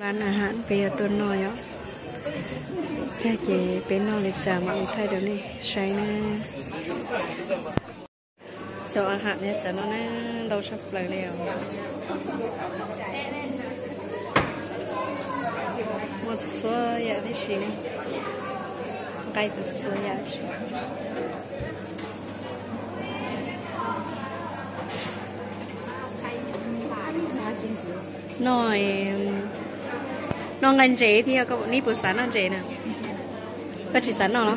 ร้านอาหารเปียตัวน้อยอ่ะแค่เจเป็นนอเลยจ่ามาไทยเดี๋ยวนี้ใช้นะเจ้าอาหารเนี่ยจะน้อยนะเราชอบเลยแล้วมันจะสวยอย่างที่ชิมไก่จะสวยอย่างชิมnói nó ngành chế thì có ní bữa sáng ăn chế nè có chỉ sáng nó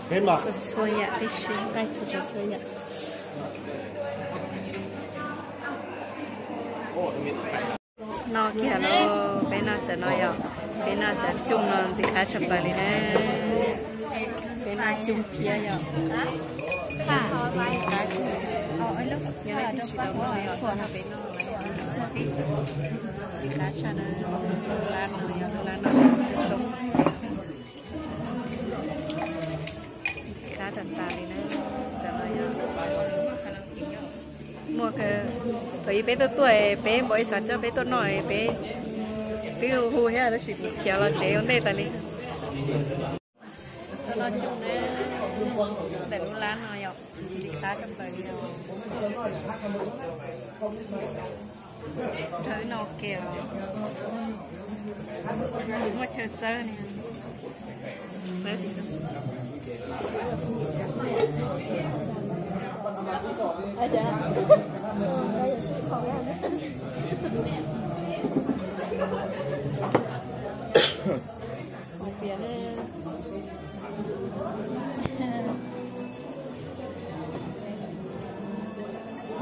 hết mà xôi ạ đi xin tay cho xôi ạ nó kia lo bên nào chả nói à bên nào chả chung là gì khá chậm lại nè bên nào chung kia à anh lúc như này chỉ đâu nói à bên nào gì khá chậm là lan nào chung khá chậm lại nè chả nói à mua cái thấy bé tuổi bé mỗi sáng cho bé tuổi nói bé cứ hù hết nó chỉ kéo là chế vấn đề tại li nó chung đấy để nó lan nó nhọc thì ta trong đời đi trời nó kéo mua chơi chơi này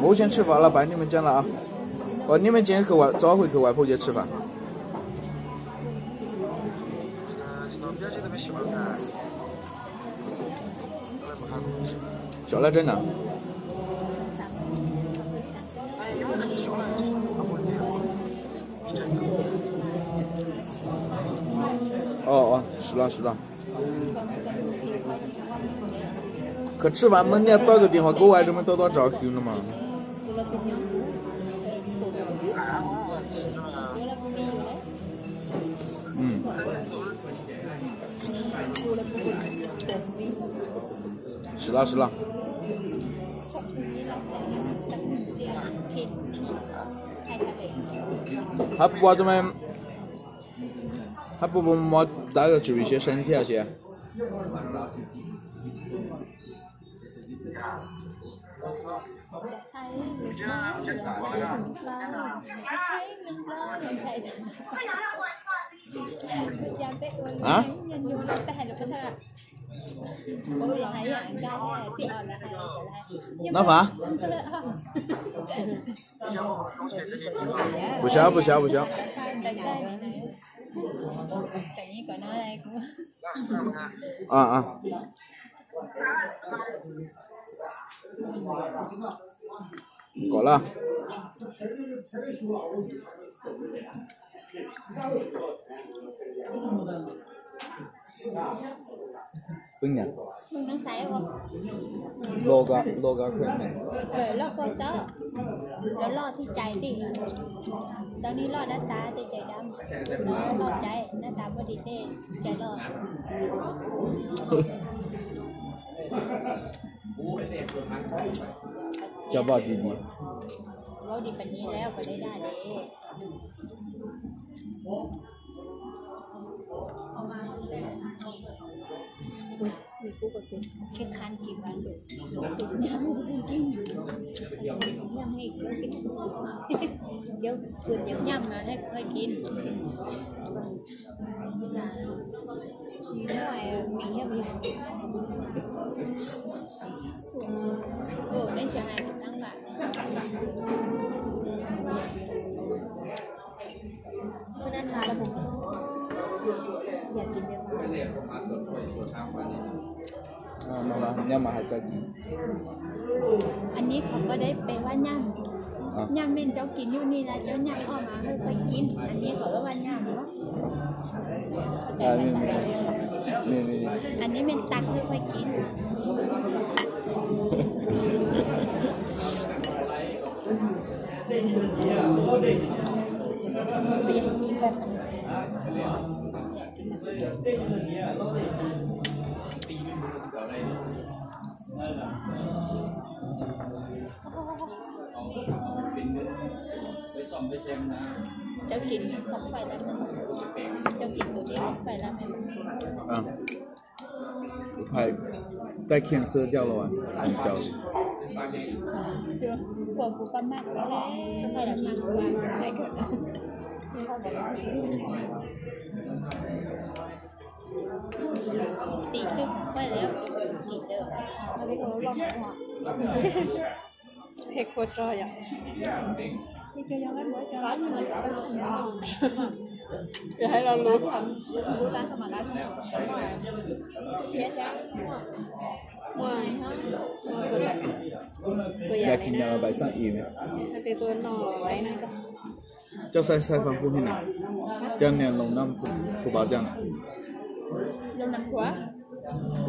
我先吃饭了，拜你们讲了啊！哦，你们今天早回去外婆家吃饭。叫来整呢？哦，是了。可吃饭门你要打个电话给外头们打招呼了嘛？是了。还不么大概注意些身体那些。啊？哪法？不消。啊。够了。Bưng nhỉ? Bưng nó xé không? Loga khuyên này. Lo có tớ. Nó lo thì cháy đi. Tao đi lo đã tá thì cháy đâm. Nó lo cháy, nó tá vào thì tê cháy lo. Cho bao đi đi. Bao đi phầnนี้แล้วก็ได้ได้เลยมีกูก็เป็นแค่คันกินวันเดียวจุดน้ำกินยำให้ก็กินเดี๋ยวเกิดอย่างยำมาให้ค่อยกินชีน้อยมีเยอะไปโอ้ได้จะหายตั้งหลักก็นั่นละระบบอยากกินเยอะมาละเนี่ยมาให้กัน อันนี้เขาก็ได้ไปว่าย่ำ ยำเป็นเจ้ากินอยู่นี่แล้วเจ้ายำออกมาไม่ค่อยกินอันนี้เขาก็ว่ายำเนาะนี่อันนี้เป็นตักไม่ค่อยกินไม่อยากกินแบบเจ้ากินของไฟแล้วเจ้ากินตัวนี้ของไฟแล้วไหม派带 cancer 掉了啊，掉。是吧？我不干嘛的嘞，就为了上班，太可能。ตีซึกไปแล้วตีเดิมแล้วก็ลองหัวเฮกโคจอยอ่ะที่จะยังไม่หมดจะร้านเงินก็ต้องอยากให้เรารู้ทันรู้ร้านสมัครร้านเงินเพี้ยจ้าว่าส่วนใหญ่อยากกินยาใบสั่งอีไหมถ้าเป็นตัวหน่อไว้นะเจ้าใส่ฟังพูดที่ไหนเจ้าเนี่ยลงน้ำผู้บ่าวจังลงน้ำขวา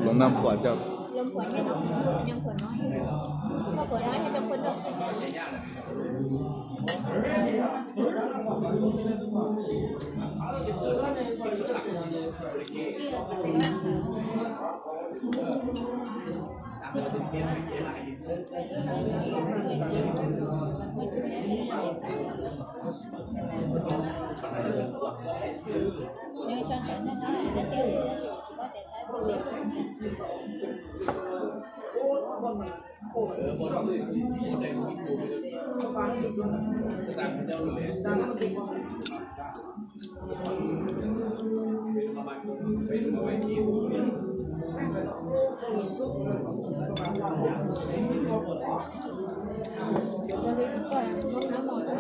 ลงน้ำขวาเจ้าลงขวาให้น้องยังขวาน้อยก็ขวาน้อยให้เจ้าคนดอกnhưng cho nên nó nói là tiêu đi ra rồi có thể thấy vấn đề cho đi chút coi nó mòn cho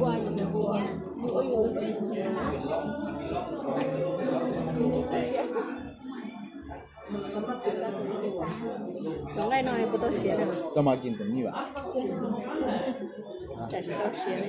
qua những cái gì nhá muaอยู่ตรงนี้น้องไก่น้อย不都斜的吗？干嘛กินตรงนี้วะแต่是都斜的。